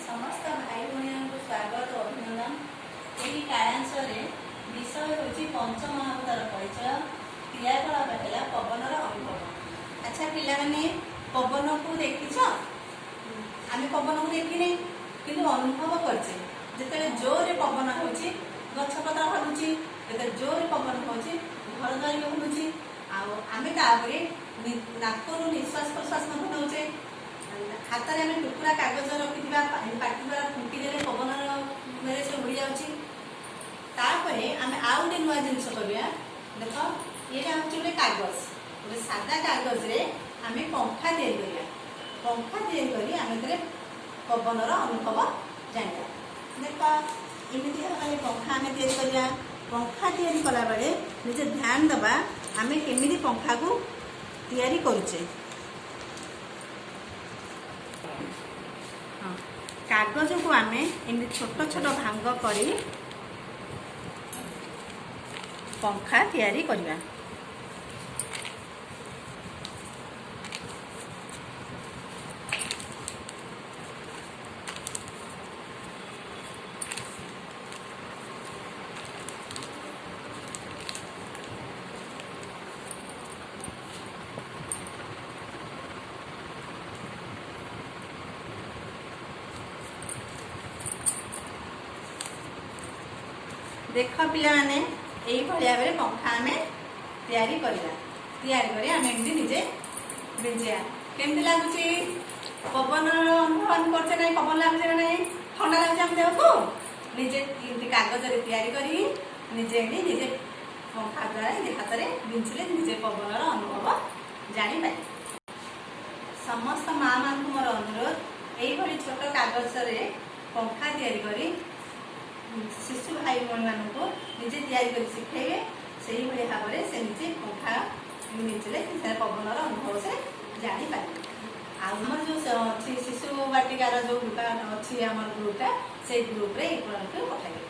समस्त भाई भाई को स्वागत और अभिनंदन। यही कायांश विषय हूँ पंचमहाभूतर परिचय क्रियाकलाप है पवनर अनुभव। अच्छा पिलाने पवन को देखीच आम पवन को देखने कि अनुभव करचे जिते जोरे पवन हो गछपत्र हलुची जोरे पवन हो घर द्वार हलुची आम तापर नाकरू निश्वास प्रश्वास नौचे हाथ में आम टुकुरा कागज रखी पाटी द्वारा फुंकीदे पवन मेरे से उड़ी जापर आम आउ गोटे नुआ जिन करवा देख ये हूँ गोटे कागज गोटे सादा कागज रे आम पंखा या पंखा आम पवनर अनुभव जाना देख एमती भाव पंखा आम या पंखा कला बेले निजे ध्यान दबा आम केमी पंखा को तैयारी करुचे। कागज को आम एमती छोट छोट भांग कर पंखा तैयारी करवा। देख पिला माने यही भाव पंखा आम तैयारी एमती निजे बिंजा केमती लगुच पवन अनुभव करते ना पवन लगुच ना ठंडा लगुच आम देह को निजे कागज तैयारी निजे निजे पंखा द्वारा निजे हाथ में बिंचिले निजे पवनर अनुभव जापारे। समस्त माँ मान मोर अनुरोध यही छोट कागज पंखा तैयारी शिशु भाई मान को निजे तैयारी शिखेबे से ही भाव से निजे पंखा निचले पवनर अनुभव से जापारे। आमर जो अच्छी शिशु बाटिकार जो ग्रुप अच्छी आम ग्रुपटा से ग्रुप रे पठाइए।